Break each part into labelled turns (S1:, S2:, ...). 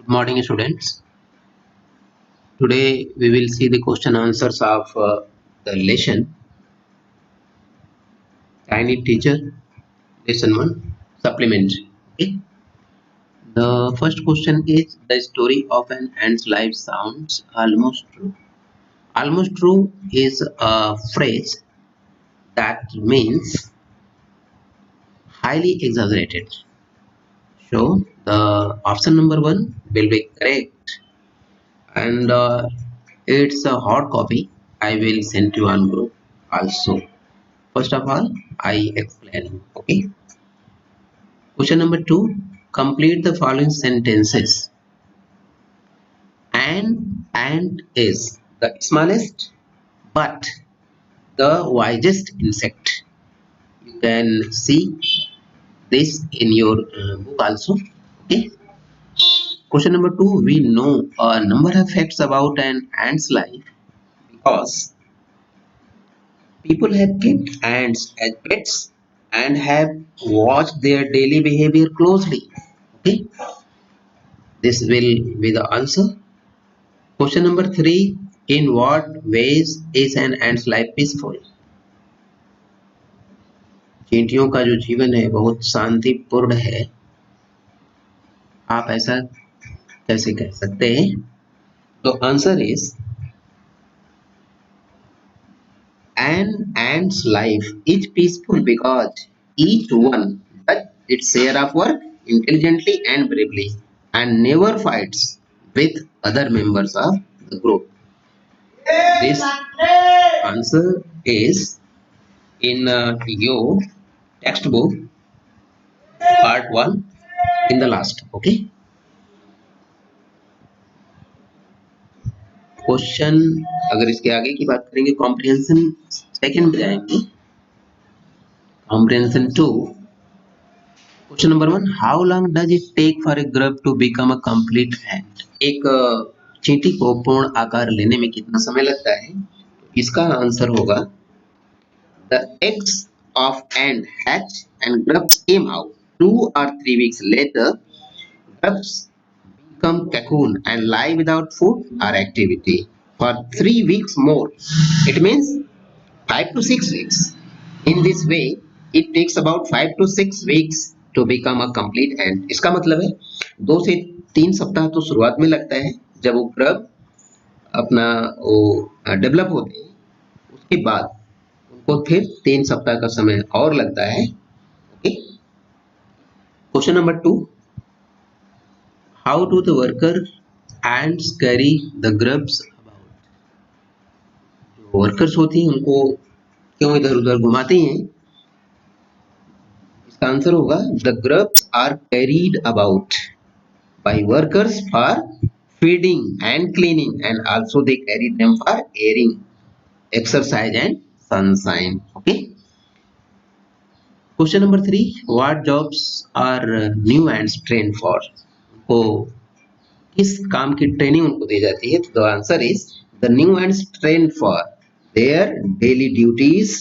S1: Morning students. Today we will see the question answers of the lesson Tiny Teacher lesson 1 supplementary. Okay. The first question is the story of an ant's life sounds almost true. Almost true is a phrase that means highly exaggerated. So the option number 1 will be correct and it's a hard copy. I will send you on group also. First of all, I explain. Okay. Question number 2. Complete the following sentences. An ant is the smallest but the wisest insect. You can see this in your book also. Okay. Question number 2. We know a number of facts about an ant's life because people have kept ants as pets and have watched their daily behavior closely. Okay. This will be the answer. Question number 3. In what ways is an ant's life peaceful? चींटियों का जो जीवन है बहुत शांतिपूर्ण है. आप ऐसा कैसे कह सकते हैं? तो answer is an ant's life is peaceful because each one does its share of work intelligently and bravely and never fights with other members of the group. This answer is in your textbook part 1 in the last. Okay. Question अगर इसके आगे की बात करेंगे comprehension second पे जाएंगे. Comprehension 2. Question number 1. How long does it take for a grub to become a complete ant? एक चींटी को पूर्ण आकार लेने में कितना समय लगता है? इसका आंसर होगा the eggs of ant hatch and grubs came out 2 or 3 weeks later. Grubs become cocoon and lie without food or activity for 3 weeks more. It means 5 to 6 weeks. In this way, it takes about 5 to 6 weeks to become a complete ant. इसका मतलब है 2 से 3 सप्ताह तो शुरुआत में लगता है जब वो ग्रब अपना वो डेवलप होते हैं. उसके बाद उनको फिर 3 सप्ताह का समय और लगता है. Okay. Question number 2. How do the worker ants carry the grubs about? जो वर्कर्स होती हैं उनको क्यों इधर उधर घुमाते हैं? इसका आंसर होगा the grubs are carried about by workers for feeding and cleaning and also they carry them for airing, exercise and sunshine. Okay. Question number 3. What jobs are new ants trained for? उनको किस काम की training उनको दी जाती है? तो answer is the new ants train for their daily duties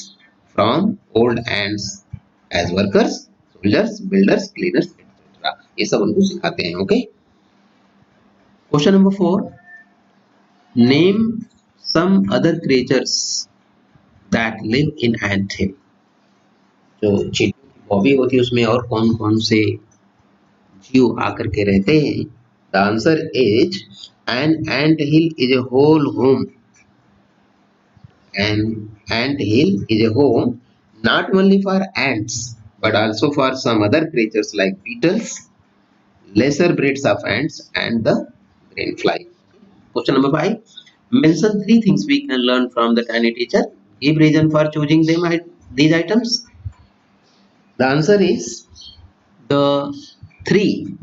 S1: from old ants as workers, soldiers, builders, cleaners etcetera. ये सब उनको सिखाते हैं. Okay. Question number 4. Name some other creatures that live in ant hill. जो चींटियों की बॉबी होती है उसमें और कौन कौन से जीव आकर के रहते हैं? The answer is an ant hill is a whole home. An ant hill is a home not only for ants but also for some other creatures like beetles, lesser breeds of ants, and the grain fly. Question number 5. Mention 3 things we can learn from the tiny teacher. Give reason for choosing them these items. The answer is the 3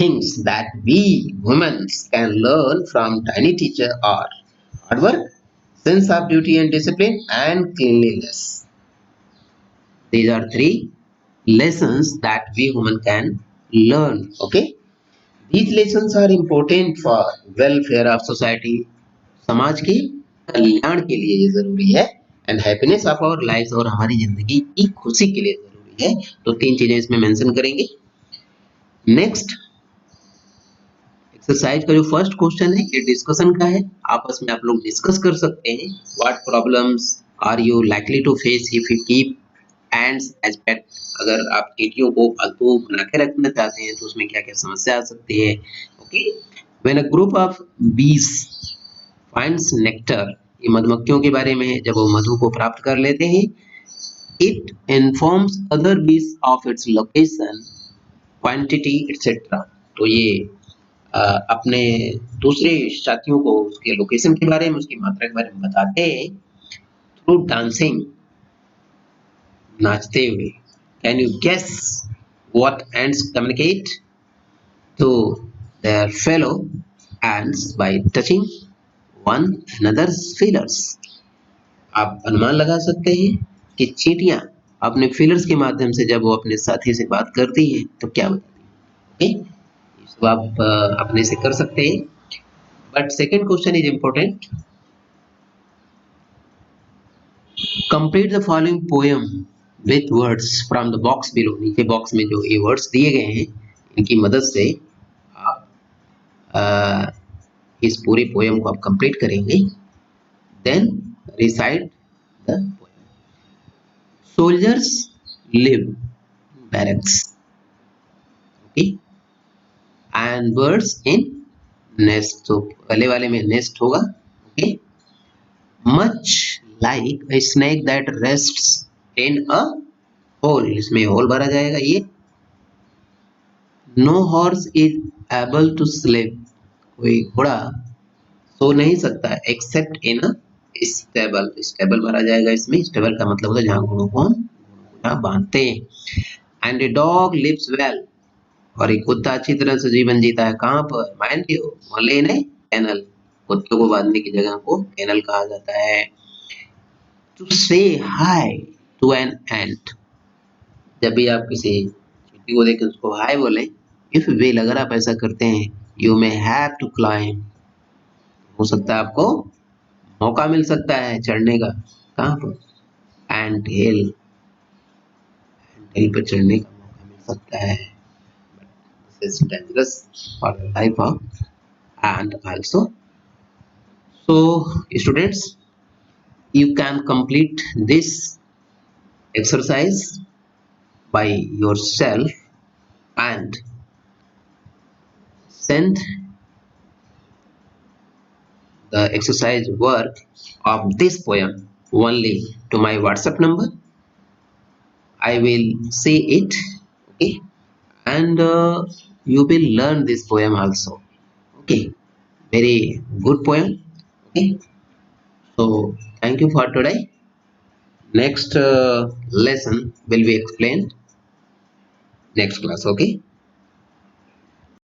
S1: things that we humans can learn from tiny teacher are hard work, sense of duty and discipline, and cleanliness. These are 3 lessons that we human can learn. Okay. These lessons are important for welfare of society. समाज के कल्याण के लिए ये जरूरी है and happiness of our life और हमारी जिंदगी की खुशी के लिए जरूरी है. तो 3 चीजें इसमें मेंशन करेंगे. नेक्स्ट, एक्सरसाइज का जो फर्स्ट क्वेश्चन है ये डिस्कशन का है, आपस में आप लोग डिस्कस कर सकते हैं। What problems are you likely to face if you keep ants as pet. अगर आप चींटियों को पालतू बना के रखना चाहते हैं तो उसमें क्या क्या समस्या आ सकती है। Okay, when a group of बीज फाइंड्स नेक्टर, ये मधुमक्खियों के बारे में है, जब वो मधु को प्राप्त कर लेते हैं, इट इन्फॉर्म्स अदर बीज of its location, quantity etcetera. तो ये अपने दूसरे साथियों को उसके लोकेशन के बारे में, उसकी मात्रा के बारे में बताते हैं थ्रू डांसिंग, नाचते हुए। Can you guess what ants communicate to their fellow ants by touching one another's feelers. आप अनुमान लगा सकते हैं कि चींटियां अपने फीलर्स के माध्यम से जब वो अपने साथी से बात करती हैं तो क्या बताती हैं। ओके, इसको आप अपने से कर सकते हैं। But second question is important. Complete the following poem with words from the box below. नीचे बॉक्स में जो ये वर्ड्स दिए गए हैं इनकी मदद से आप इस पूरे पोएम को आप कंप्लीट करेंगे। Then recite the poem. Soldiers live barracks, okay, and birds in nest. तो पहले वाले में नेस्ट होगा। Okay, much like a snake that rests in a hole, इसमें होल भरा जाएगा। ये no horse is able to sleep, कोई घोड़ा सो नहीं सकता except in a stable, stable भरा जाएगा इसमें। स्टेबल का मतलब होता है जहाँ घोड़ों को हम जहाँ बांधते हैं। And a dog lives well, और एक कुत्ता अच्छी तरह से जीवन जीता है कहाँ पर, mind you, only in a kennel. कुत्तों को बांधने की जगह को कैनल कहा जाता है। टू से हाय टू एन एंट, जब भी आप किसी चींटी को देखें उसको हाय बोले। इफ विल, अगर आप ऐसा करते हैं, you may have to climb, हो सकता है आपको मौका मिल सकता है चढ़ने का। कहाँ पर, एंट हिल, हिल पर चढ़ने का मौका मिल सकता है। This is dangerous for the life of ant also. So students, you can complete this exercise by yourself and send the exercise work of this poem only to my WhatsApp number. I will say it, okay, and you will learn this poem also. Okay, very good poem. Okay, so thank you for today. Next lesson will be explained next class. Okay.